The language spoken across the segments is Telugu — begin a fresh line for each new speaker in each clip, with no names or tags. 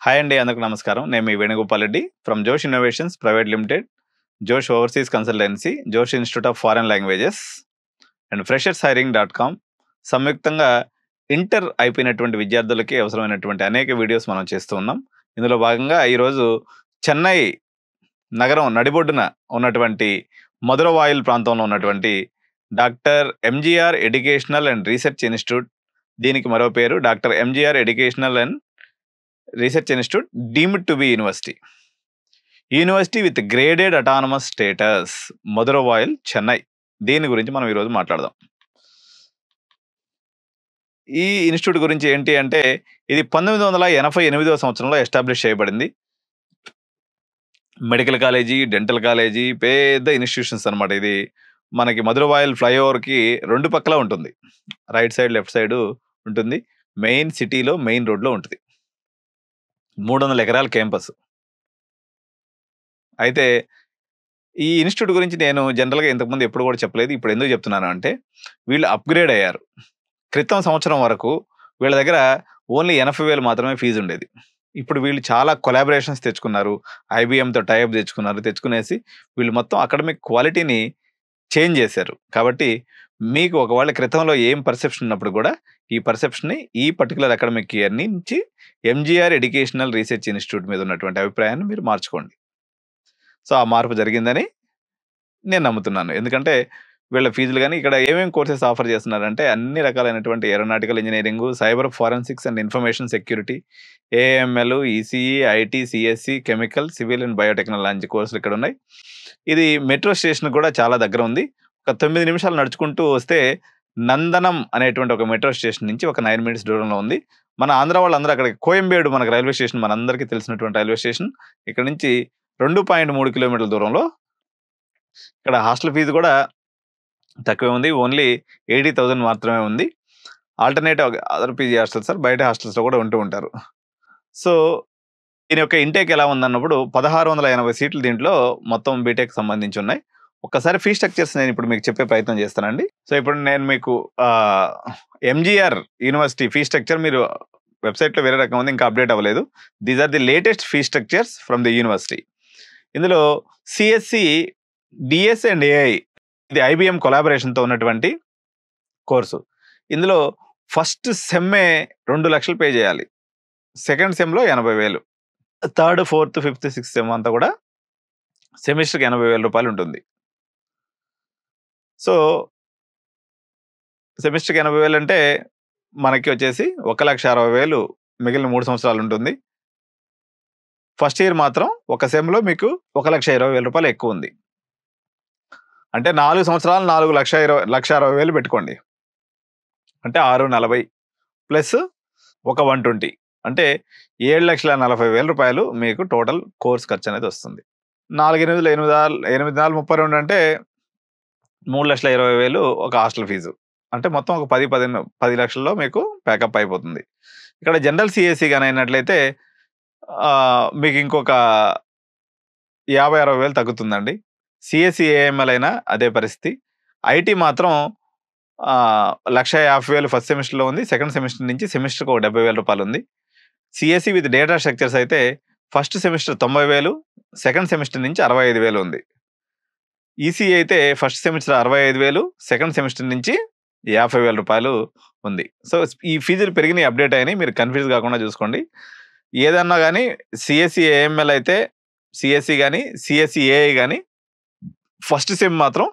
హాయ్ అండి, అందరికి నమస్కారం. నేను మీ వేణుగోపాల్ రెడ్డి ఫ్రమ్ జోష్ ఇన్నోవేషన్స్ ప్రైవేట్ లిమిటెడ్, జోష్ ఓవర్సీస్ కన్సల్టెన్సీ, జోష్ institute of foreign languages and freshers hiring .com సంయుక్తంగా ఇంటర్ అయిపోయినటువంటి విద్యార్థులకి అవసరమైనటువంటి అనేక వీడియోస్ మనం చేస్తూ ఉన్నాం. ఇందులో భాగంగా ఈరోజు చెన్నై నగరం నడిబొడ్డున ఉన్నటువంటి మధురవాయిల్ ప్రాంతంలో ఉన్నటువంటి doctor MGR educational and research institute, దీనికి మరో పేరు doctor MGR educational and research institute deemed to be university with graded autonomous status, Maduravoyal, Chennai. దీని గురించి మనం ఈరోజు మాట్లాడదాం. ఈ ఇన్స్టిట్యూట్ గురించి ఏంటి అంటే, ఇది 1988వ సంవత్సరంలో ఎస్టాబ్లిష్ చేయబడింది. మెడికల్ కాలేజీ, డెంటల్ కాలేజీ, పెద్ద ఇన్స్టిట్యూషన్స్ అనమాట. ఇది మనకి మధురవాయిల్ ఫ్లైఓవర్కి రెండు పక్కల ఉంటుంది. రైట్ సైడ్, లెఫ్ట్ సైడ్ ఉంటుంది. మెయిన్ సిటీలో, మెయిన్ రోడ్లో ఉంటుంది. 300 ఎకరాల క్యాంపస్. అయితే ఈ ఇన్స్టిట్యూట్ గురించి నేను జనరల్గా ఇంతకుముందు ఎప్పుడు కూడా చెప్పలేదు. ఇప్పుడు ఎందుకు చెప్తున్నాను అంటే, వీళ్ళు అప్గ్రేడ్ అయ్యారు. క్రితం సంవత్సరం వరకు వీళ్ళ దగ్గర ఓన్లీ 80,000 మాత్రమే ఫీజు ఉండేది. ఇప్పుడు వీళ్ళు చాలా కొలాబరేషన్స్ తెచ్చుకున్నారు. ఐబిఎంతో టైఅప్ తెచ్చుకునేసి వీళ్ళు మొత్తం అకాడమిక్ క్వాలిటీని చేంజ్ చేశారు. కాబట్టి మీకు ఒకవేళ క్రితంలో ఏం పర్సెప్షన్ ఉన్నప్పుడు కూడా ఈ పర్సెప్షన్ని ఈ పర్టికులర్ అకాడమిక్ ఇయర్ నుంచి ఎంజీఆర్ ఎడ్యుకేషనల్ రీసెర్చ్ ఇన్స్టిట్యూట్ మీద ఉన్నటువంటి అభిప్రాయాన్ని మీరు మార్చుకోండి. సో ఆ మార్పు జరిగిందని నేను నమ్ముతున్నాను. ఎందుకంటే వీళ్ళ ఫీజులు కానీ ఇక్కడ ఏమేమి కోర్సెస్ ఆఫర్ చేస్తున్నారంటే, అన్ని రకాలైనటువంటి aeronautical engineering, cyber forensics and information security, AML, ECE, IT, CSC, chemical, civil and biotechnology కోర్సులు ఇక్కడ ఉన్నాయి. ఇది మెట్రో స్టేషన్ కూడా చాలా దగ్గర ఉంది. ఒక 9 నిమిషాలు నడుచుకుంటూ వస్తే నందనం అనేటువంటి ఒక మెట్రో స్టేషన్ నుంచి ఒక 9 మినిట్స్ దూరంలో ఉంది. మన ఆంధ్ర వాళ్ళందరూ అక్కడ కోయంబేడు, మనకు రైల్వే స్టేషన్, మనందరికీ తెలిసినటువంటి రైల్వే స్టేషన్, ఇక్కడ నుంచి 2.3 కిలోమీటర్ల దూరంలో. ఇక్కడ హాస్టల్ ఫీజు కూడా తక్కువే ఉంది. ఓన్లీ 80,000 మాత్రమే ఉంది. Alternative other PG hostels sir, బయట హాస్టల్స్లో కూడా ఉంటూ ఉంటారు. సో దీని యొక్క ఇంటేక్ ఎలా ఉందన్నప్పుడు 1680 సీట్లు దీంట్లో మొత్తం బీటెక్ సంబంధించి ఉన్నాయి. ఒక్కసారి ఫీ స్ట్రక్చర్స్ నేను ఇప్పుడు మీకు చెప్పే ప్రయత్నం చేస్తానండి. సో ఇప్పుడు నేను మీకు ఎంజీఆర్ యూనివర్సిటీ ఫీ స్ట్రక్చర్, మీరు వెబ్సైట్లో వేరే రకం ఉంది, ఇంకా అప్డేట్ అవ్వలేదు. These are the latest fee structures from the university. ఇందులో సిఎస్సి, డిఎస్ అండ్ ఏఐ, ఇది ఐబిఎం కొలాబరేషన్తో ఉన్నటువంటి కోర్సు. ఇందులో ఫస్ట్ సెమ్మే 2 లక్షలు పే చేయాలి. సెకండ్ సెమ్లో 80,000. Third, fourth, fifth, sixth sem అంతా కూడా సెమిస్టర్కి 80,000 రూపాయలు ఉంటుంది. సో సెమిస్టర్కి 80,000 అంటే మనకి వచ్చేసి 1,60,000 మిగిలిన 3 సంవత్సరాలు ఉంటుంది. ఫస్ట్ ఇయర్ మాత్రం ఒక సెమ్లో మీకు 1,20,000 రూపాయలు ఎక్కువ ఉంది. అంటే 4 సంవత్సరాలు 4,60,000 పెట్టుకోండి. అంటే 640 ప్లస్ ఒక 120, అంటే 7,40,000 రూపాయలు మీకు టోటల్ కోర్స్ ఖర్చు అనేది వస్తుంది. 4,8,32 అంటే 3,20,000 ఒక హాస్టల్ ఫీజు. అంటే మొత్తం ఒక 10 లక్షల్లో మీకు ప్యాకప్ అయిపోతుంది. ఇక్కడ జనరల్ సిఎస్సి కానీ అయినట్లయితే మీకు ఇంకొక 50,000-60,000 తగ్గుతుందండి. సిఎస్సి, ఏఎంఎల్ అయినా అదే పరిస్థితి. ఐటీ మాత్రం 1,50,000 ఫస్ట్ సెమిస్టర్లో ఉంది. సెకండ్ సెమిస్టర్ నుంచి సెమిస్టర్కి ఒక 70,000 రూపాయలు ఉంది. సిఎస్సి విత్ డేటా స్ట్రక్చర్స్ అయితే ఫస్ట్ సెమిస్టర్ 90,000, సెకండ్ సెమిస్టర్ నుంచి 65,000 ఉంది. ఈసీఈ అయితే ఫస్ట్ సెమిస్టర్ 65,000, సెకండ్ సెమిస్టర్ నుంచి 50,000 రూపాయలు ఉంది. సో ఈ ఫీజులు పెరిగినాయి, అప్డేట్ అయినాయి. మీరు కన్ఫ్యూజ్ కాకుండా చూసుకోండి. ఏదన్నా కానీ సిఎస్సి, ఏఎంఎల్ అయితే సిఎస్సి కానీ, సిఎస్సి, ఏఐ కానీ ఫస్ట్ సెమ్ మాత్రం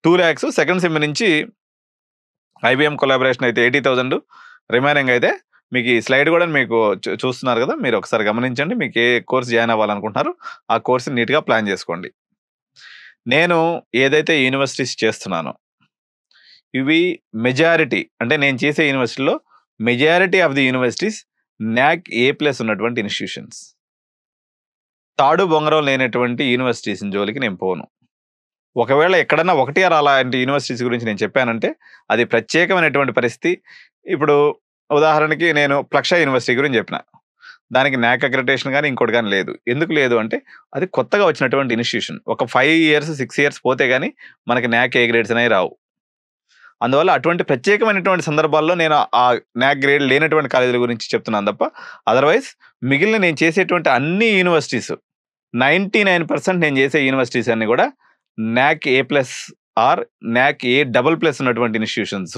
2 lakhs, సెకండ్ సెమ్ నుంచి ఐబిఎం కొలాబరేషన్ అయితే 80,000, రిమైనింగ్ అయితే మీకు ఈ స్లైడ్ కూడా మీకు చూస్తున్నారు కదా, మీరు ఒకసారి గమనించండి. మీకు ఏ కోర్స్ జాయిన్ అవ్వాలనుకుంటున్నారో ఆ కోర్స్ని నీట్గా ప్లాన్ చేసుకోండి. నేను ఏదైతే యూనివర్సిటీస్ చేస్తున్నానో ఇవి మెజారిటీ, అంటే నేను చేసే యూనివర్సిటీలో majority of the universities NAAC A+ ఉన్నటువంటి ఇన్స్టిట్యూషన్స్. తాడు బొంగరం లేనటువంటి యూనివర్సిటీస్ జోలికి నేను పోను. ఒకవేళ ఎక్కడన్నా ఒకటి అలాంటి యూనివర్సిటీస్ గురించి నేను చెప్పానంటే అది ప్రత్యేకమైనటువంటి పరిస్థితి. ఇప్పుడు ఉదాహరణకి నేను ప్లక్ష యూనివర్సిటీ గురించి చెప్పిన, దానికి NAAC అక్రిడిటేషన్ కానీ ఇంకోటి కానీ లేదు. ఎందుకు లేదు అంటే అది కొత్తగా వచ్చినటువంటి ఇన్స్టిట్యూషన్. ఒక 5 years 6 years పోతే కానీ మనకి NAAC A గ్రేడ్స్ అనేవి రావు. అందువల్ల అటువంటి ప్రత్యేకమైనటువంటి సందర్భాల్లో నేను ఆ న్యాక్ గ్రేడ్ లేనటువంటి కాలేజీల గురించి చెప్తున్నాను తప్ప, అదర్‌వైజ్ మిగిలిన నేను చేసేటువంటి అన్ని యూనివర్సిటీస్ 99% నేను చేసే యూనివర్సిటీస్ అన్నీ కూడా NAAC A plus or NAAC A double plus ఉన్నటువంటి institutions.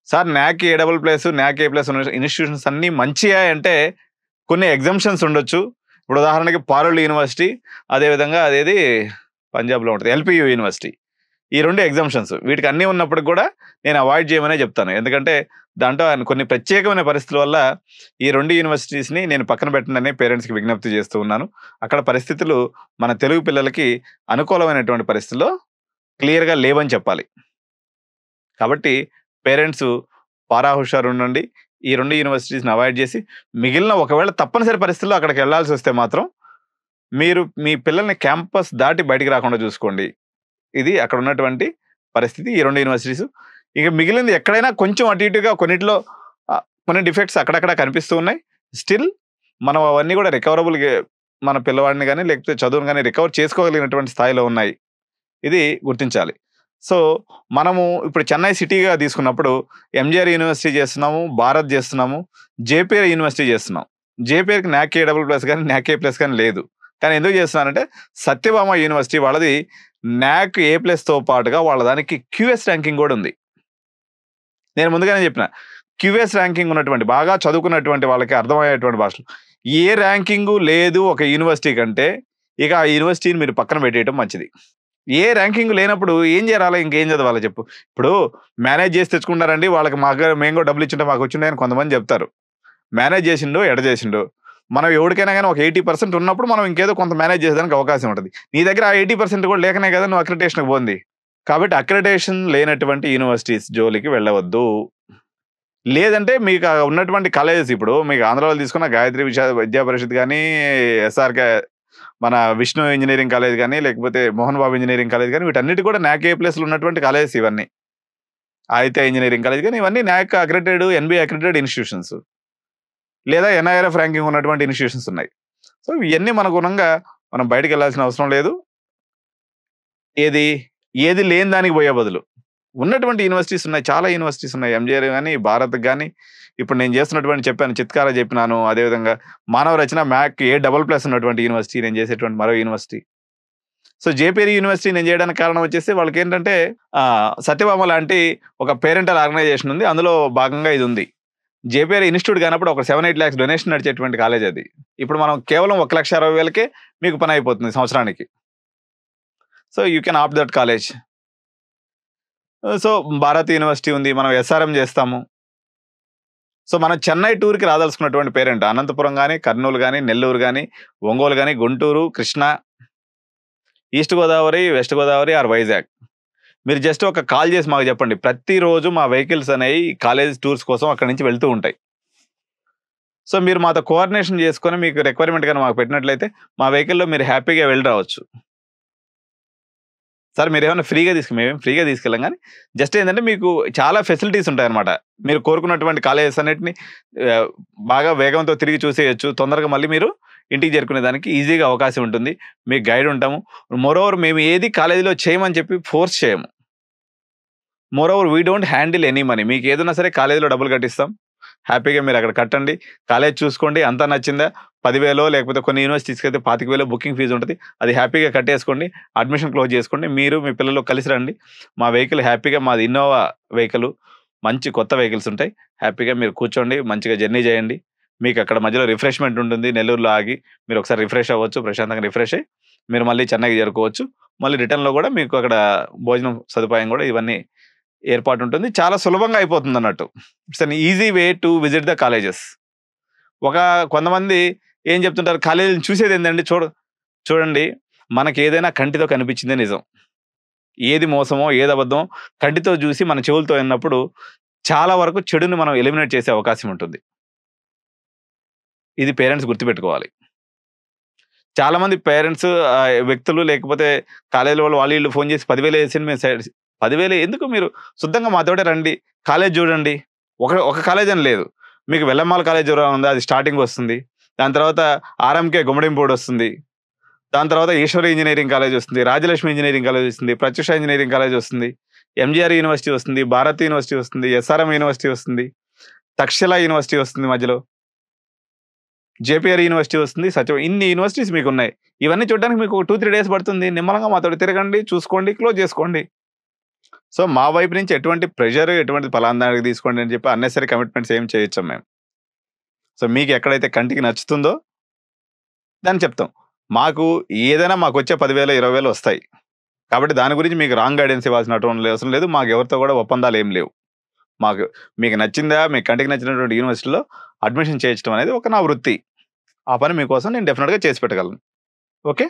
Sir NAAC A double plus, NAAC A plus ఉన్న ఇన్‌స్టిట్యూషన్స్ అన్నీ మంచియా అంటే కొన్ని ఎగ్జంప్షన్స్ ఉండొచ్చు. ఇప్పుడు ఉదాహరణకి పారుల్ యూనివర్సిటీ, అదేవిధంగా అదేది పంజాబ్‌లో ఉంటది ఎల్‌పీయూ యూనివర్సిటీ. ఈ 2 ఎగ్జంప్షన్స్. వీటికి అన్నీ ఉన్నప్పటికి కూడా నేను అవాయిడ్ చేయమనే చెప్తాను. ఎందుకంటే దాంట్లో కొన్ని ప్రత్యేకమైన పరిస్థితుల వల్ల ఈ 2 యూనివర్సిటీస్‌ని నేను పక్కన పెట్టండని పేరెంట్స్‌కి విజ్ఞప్తి చేస్తూ ఉన్నాను. అక్కడ పరిస్థితులు మన తెలుగు పిల్లలకి అనుకూలమైనటువంటి పరిస్థితుల్లో క్లియర్‌గా లేవని చెప్పాలి. కాబట్టి పేరెంట్స్ పారా హుషారు ఉండండి. ఈ 2 యూనివర్సిటీస్‌ని అవాయిడ్ చేసి, మిగిలిన ఒకవేళ తప్పనిసరి పరిస్థితుల్లో అక్కడికి వెళ్ళాల్సి వస్తే మాత్రం మీరు మీ పిల్లల్ని క్యాంపస్ దాటి బయటికి రాకుండా చూసుకోండి. ఇది అక్కడ ఉన్నటువంటి పరిస్థితి. ఈ 2 యూనివర్సిటీస్. ఇక మిగిలింది ఎక్కడైనా కొంచెం అటు ఇటుగా కొన్నిట్లో కొన్ని డిఫెక్ట్స్ అక్కడక్కడ కనిపిస్తూ ఉన్నాయి. స్టిల్ మనం అవన్నీ కూడా రికవరబుల్‌గా మన పిల్లవాడిని గాని, లేకపోతే చదువును గాని రికవర్ చేసుకోగలిగినటువంటి స్థాయిలో ఉన్నాయి. ఇది గుర్తించాలి. సో, మనము ఇప్పుడు చెన్నై సిటీగా తీసుకున్నప్పుడు ఎంజీఆర్ యూనివర్సిటీ చేస్తున్నాము, భారత్ చేస్తున్నాము, జేపీఆర్ యూనివర్సిటీ చేస్తున్నాం. జేపీఆర్‌కి న్యాక్ ఏ డబుల్ ప్లస్ గాని, న్యాక్ ఏ ప్లస్ గాని లేదు. కానీ ఎందుకు చేస్తున్నానంటే సత్యభామ యూనివర్సిటీ వాళ్ళది న్యాక్ ఏ ప్లస్‌తో పాటుగా వాళ్ళ దానికి క్యూఎస్ ర్యాంకింగ్ కూడా ఉంది. నేను ముందుగానే చెప్పిన. క్యూఎస్ ర్యాంకింగ్ ఉన్నటువంటి బాగా చదువుకున్నటువంటి వాళ్ళకి అర్థమయ్యేటువంటి భాషలో ఏ ర్యాంకింగు లేదు ఒక యూనివర్సిటీ కంటే, ఇక ఆ యూనివర్సిటీని మీరు పక్కన పెట్టేయటం మంచిది. ఏ ర్యాంకింగ్ లేనప్పుడు ఏం చేయాలా? ఇంకేం చదవాలా చెప్పు? ఇప్పుడు మేనేజ్ చేసి తెచ్చుకున్నారండి. వాళ్ళకి మేము కూడా డబ్బులు ఇచ్చుంటే మాకు వచ్చిండే అని కొంతమంది చెప్తారు. మేనేజ్ చేసిండో, ఎడ చేసిండో. మనం ఎవరికైనా గాని ఒక 80% ఉన్నప్పుడు మనం ఇంకేదో కొంత మేనేజ్ చేసేదానికి అవకాశం ఉంటది. నీ దగ్గర ఆ 80% కూడా లేకనే కదా నువ్వు అక్రిడిటేషన్‌కి పోంది. కాబట్టి అక్రిడిటేషన్ లేనటువంటి యూనివర్సిటీస్ జోలికి వెళ్ళవద్దు. లేదంటే మీకు ఉన్నటువంటి కాలేజెస్ ఇప్పుడు మీకు ఆంధ్రాలో తీసుకున్న గాయత్రి విద్యా పరిషత్ గాని, ఎస్ఆర్‌కే మన విష్ణు ఇంజినీరింగ్ కాలేజ్ గాని, లేకపోతే మోహన్ బాబు ఇంజినీరింగ్ కాలేజ్ గాని, వీటన్నిటి కూడా న్యాక్ ఏ ప్లస్‌లు ఉన్నటువంటి కాలేజెస్ ఇవన్నీ. ఆదిత్య ఇంజినీరింగ్ కాలేజ్ గాని, ఇవన్నీ NAAC accredited, NBA accredited institutions. లేదా ఎన్ఐఆర్ఎఫ్ ర్యాంకింగ్ ఉన్నటువంటి ఇన్‌స్టిట్యూషన్స్ ఉన్నాయి. సో, ఇయన్నీ మన గుణంగా మనం బయటికెళ్ళాల్సిన అవసరం లేదు. ఏది లేని దానికి పోయే బదులు ఉన్నటువంటి యూనివర్సిటీస్ ఉన్నాయి. చాలా యూనివర్సిటీస్ ఉన్నాయి. ఎంజీఆర్ గాని, భారత్ గాని, ఇప్పుడు నేను చేస్తున్నటువంటి చెప్పాను చిత్కారా చెప్పినాను. అదేవిధంగా మానవ రచన మ్యాక్ ఏ డబుల్ ప్లస్ ఉన్నటువంటి యూనివర్సిటీ నేను చేసేటువంటి మరో యూనివర్సిటీ. సో, జేపీఆర్ యూనివర్సిటీ నేను చేయడానికి కారణం వచ్చేసి వాళ్ళకేంటంటే సత్యభామ లాంటి ఒక పేరెంటల్ ఆర్గనైజేషన్ ఉంది. అందులో భాగంగా ఇది ఉంది. జేపీఆర్ ఇన్‌స్టిట్యూట్ కానప్పుడు ఒక 7, 8 లాక్స్ డొనేషన్ నడిచేటువంటి కాలేజ్ అది. ఇప్పుడు మనం కేవలం 1,60,000కే మీకు పని అయిపోతుంది సంవత్సరానికి. So, you can opt that college. So, Bharat university ఉంది. మనం ఎస్ఆర్ఎం చేస్తాము. సో, మనం చెన్నై టూర్‌కి రాదలుచుకున్నటువంటి పేరెంట్ అనంతపురం గాని, కర్నూలు గాని, నెల్లూరు గాని, ఒంగోలు గాని, Guntur, Krishna, east Godavari, west Godavari or Vizag. మీరు జస్ట్ ఒక కాల్ చేసి మాకు చెప్పండి. ప్రతిరోజు మా వెహికల్స్ అనేవి కాలేజ్ టూర్స్ కోసం అక్కడి నుంచి వెళ్తూ ఉంటాయి. సో, మీరు మాతో కోఆర్డినేషన్ చేసుకొని మీకు రిక్వైర్మెంట్ గాని మాకు పెట్టినట్లయితే మా వెహికల్‌లో మీరు హ్యాపీగా వెళ్ళి రావచ్చు. సార్ మీరేమన్నా మేమేం ఫ్రీగా తీసుకెళ్ళం గానీ, జస్ట్ ఏందంటే మీకు చాలా ఫెసిలిటీస్ ఉంటాయన్నమాట. మీరు కోరుకున్నటువంటి కాలేజెస్ అన్నిటిని బాగా వేగంతో తిరిగి చూసేయొచ్చు. తొందరగా మళ్ళీ మీరు ఇంటికి చేరుకునే దానికి ఈజీగా అవకాశం ఉంటుంది. మీకు గైడ్ ఉంటాము. మోరోవర్ మేము ఏది కాలేజీలో చేయమని చెప్పి ఫోర్స్ చేయము. Moreover we don't handle any money. మీకు ఏదైనా సరే కాలేజీలో డబ్బులు కట్టిస్తాం. హ్యాపీగా మీరు అక్కడ కట్టండి. కాలేజ్ చూసుకోండి. అంతా నచ్చిందా 10,000 లేకపోతే కొన్ని యూనివర్సిటీస్‌కి అయితే 25,000 బుకింగ్ ఫీజు ఉంటది. అది హ్యాపీగా కట్టేసుకోండి. అడ్మిషన్ క్లోజ్ చేసుకోండి. మీరు మీ పిల్లలు కలిసి రండి. మా వెహికల్ హ్యాపీగా మాది ఇన్నోవా వెహికల్. మంచి కొత్త వెహికల్స్ ఉంటాయి. హ్యాపీగా మీరు కూర్చోండి. మంచిగా జర్నీ చేయండి. మీకు అక్కడ మధ్యలో రిఫ్రెష్‌మెంట్ ఉంటుంది. నెల్లూరులో ఆగి మీరు ఒకసారి రిఫ్రెష్ అవ్వచ్చు. ప్రశాంతంగా రిఫ్రెష్ అయ్యి మీరు మళ్ళీ చెన్నైకి చేరుకోవచ్చు. మళ్ళీ రిటర్న్‌లో కూడా మీకు అక్కడ భోజనం సదుపాయం కూడా ఇవన్నీ ఏర్పాటు ఉంటుంది. చాలా సులభంగా అయిపోతుందన్నట్టు. It's an easy way to visit the colleges. కొంతమంది ఏం చెప్తుంటారు, కాలేజీని చూసేదేందండి చూడండి మనకేదైనా కంటితో కనిపించిందే నిజం. ఏది మోసమో, ఏది అబద్ధమో కంటితో చూసి మన చెవులతో విన్నప్పుడు చాలా వరకు చెడుని మనం ఎలిమినేట్ చేసే అవకాశం ఉంటుంది. ఇది పేరెంట్స్ గుర్తుపెట్టుకోవాలి. చాలా మంది పేరెంట్స్ వ్యక్తులు లేకపోతే కాలేజీల వాళ్ళు వీళ్ళు ఫోన్ చేసి 10,000 వేసాను మేము 10,000 ఎందుకు, మీరు శుద్ధంగా మాతోటే రండి. కాలేజ్ చూడండి. ఒక కాలేజ్ అని లేదు. మీకు వెల్లమ్మాల కాలేజ్ ఉంది, అది స్టార్టింగ్ వస్తుంది. దాని తర్వాత ఆర్ఎంకే గుమ్మడింపూడి వస్తుంది. దాని తర్వాత ఈశ్వరి ఇంజినీరింగ్ కాలేజ్ వస్తుంది, రాజలక్ష్మి ఇంజినీరింగ్ కాలేజ్ వస్తుంది, ప్రత్యూష ఇంజినీరింగ్ కాలేజ్ వస్తుంది. ఎంజీఆర్ యూనివర్సిటీ వస్తుంది, భారత్ యూనివర్సిటీ వస్తుంది, ఎస్ఆర్ఎం యూనివర్సిటీ వస్తుంది, తక్షశిల యూనివర్సిటీ వస్తుంది మధ్యలో. జేపీఆర్ యూనివర్సిటీ వస్తుంది, ఇన్ని యూనివర్సిటీస్ మీకున్నాయి. ఇవన్నీ చూడడానికి మీకు 2-3 డేస్ పడుతుంది. నిమ్మలంగా మాతోటి తిరగండి, చూసుకోండి, క్లోజ్ చేసుకోండి. సో, మా వైపు నుంచి ఎటువంటి ప్రెషర్, ఎటువంటి పలానా దానికి తీసుకోండి అని చెప్పి అన్నెసరీ కమిట్మెంట్స్ ఏం చేయొచ్చం మేము. సో, మీకు ఎక్కడైతే కంటికి నచ్చుతుందో దాన్ని చెప్తాం. మాకు ఏదైనా మాకొచ్చే 10,000, 20,000 వస్తాయి. కాబట్టి దాని గురించి మీకు రాంగ్ గైడెన్స్ ఇవ్వాల్సినటువంటి అవసరం లేదు. మాకు ఎవరితో కూడా ఒప్పందాలు ఏం లేవు. మీకు నచ్చిందా, మీకు కంటికి నచ్చినటువంటి యూనివర్సిటీలో అడ్మిషన్ చేయించడం అనేది ఒక నా వృత్తి. ఆ పని మీకోసం నేను డెఫినెట్‌గా చేసి పెట్టగలను. ఓకే.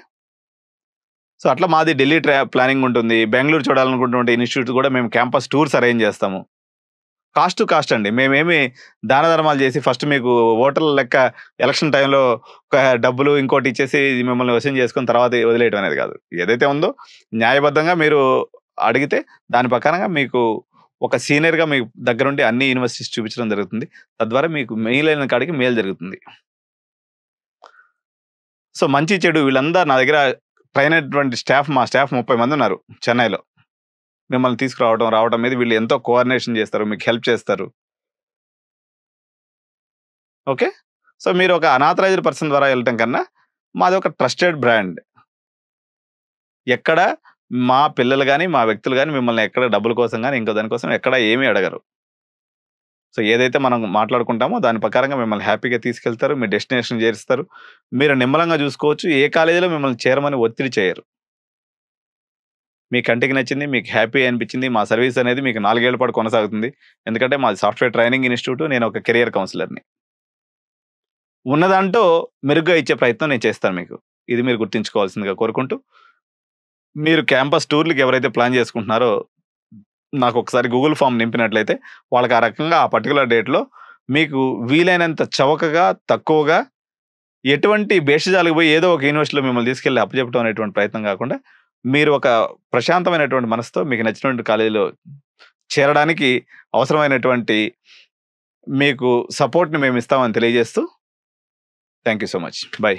సో, అట్లా మాది ఢిల్లీ ప్లానింగ్ ఉంటుంది. బెంగుళూరు చూడాలనుకున్నటువంటి ఇన్‌స్టిట్యూట్ కూడా మేము క్యాంపస్ టూర్స్ అరేంజ్ చేస్తాము. కాస్ట్ టు కాస్ట్ అండి. మేమేమి దాన ధర్మాలు చేసి ఫస్ట్ మీకు ఓటర్ల లెక్క ఎలక్షన్ టైంలో ఒక డబ్బులు ఇంకోటి ఇచ్చేసి మిమ్మల్ని వశం చేసుకొని తర్వాత వదిలేయడం అనేది కాదు. ఏదైతే ఉందో న్యాయబద్ధంగా మీరు అడిగితే దాని ప్రకారంగా మీకు ఒక సీనియర్‌గా మీ దగ్గరుండి అన్ని యూనివర్సిటీస్ చూపించడం జరుగుతుంది. తద్వారా మీకు మేలైన కాడికి మేలు జరుగుతుంది. సో, మంచి చెడు వీళ్ళందరూ నా దగ్గర ట్రైన్ అయినటువంటి మా స్టాఫ్ 30 మంది ఉన్నారు చెన్నైలో. మిమ్మల్ని రావడం మీద వీళ్ళు ఎంతో కోఆర్డినేషన్ చేస్తారు. మీకు హెల్ప్ చేస్తారు. ఓకే. సో, మీరు ఒక అనాథరైజ్డ్ పర్సన్ ద్వారా వెళ్ళటం కన్నా మాది ఒక ట్రస్టెడ్ బ్రాండ్. ఎక్కడ మా పిల్లలు గాని, మా వ్యక్తులు గాని మిమ్మల్ని ఎక్కడ డబ్బుల కోసం గాని, ఇంకో దాని కోసం ఎక్కడ ఏమీ అడగరు. సో, ఏదైతే మనం మాట్లాడుకుంటామో దాని ప్రకారంగా మిమ్మల్ని హ్యాపీగా తీసుకెళ్తారు. మీ డెస్టినేషన్ చేరుస్తారు. మీరు నిమ్మలంగా చూసుకోవచ్చు. ఏ కాలేజీలో మిమ్మల్ని చేరమని ఒత్తిడి చేయరు. మీ కంటికి నచ్చింది, మీకు హ్యాపీ అనిపించింది. మా సర్వీస్ అనేది మీకు 4 ఏళ్ల పాటు కొనసాగుతుంది. ఎందుకంటే మాది సాఫ్ట్‌వేర్ ట్రైనింగ్ ఇన్‌స్టిట్యూట్. నేను ఒక కెరియర్ కౌన్సిలర్‌ని. ఉన్నదాంట్లో మెరుగ్గా ఇచ్చే ప్రయత్నం నేను చేస్తాను మీకు. ఇది మీరు గుర్తుంచుకోవాల్సిందిగా కోరుకుంటూ, మీరు క్యాంపస్ టూర్‌లకి ఎవరైతే ప్లాన్ చేసుకుంటున్నారో, నాకు ఒకసారి గూగుల్ ఫార్మ్ నింపినట్లయితే వాళ్ళకి ఆ రకంగా ఆ పర్టిక్యులర్ డేట్‌లో మీకు వీలైనంత చవకగా, తక్కువగా ఎటువంటి భేషజాలకు పోయి ఏదో ఒక యూనివర్సిటీలో మిమ్మల్ని తీసుకెళ్ళి అప్పజెప్పడం అనేటువంటి ప్రయత్నం కాకుండా, మీరు ఒక ప్రశాంతమైనటువంటి మనసుతో మీకు నచ్చినటువంటి కాలేజీలో చేరడానికి అవసరమైనటువంటి మీకు సపోర్ట్‌ని మేము ఇస్తామని తెలియజేస్తూ thank you so much. By.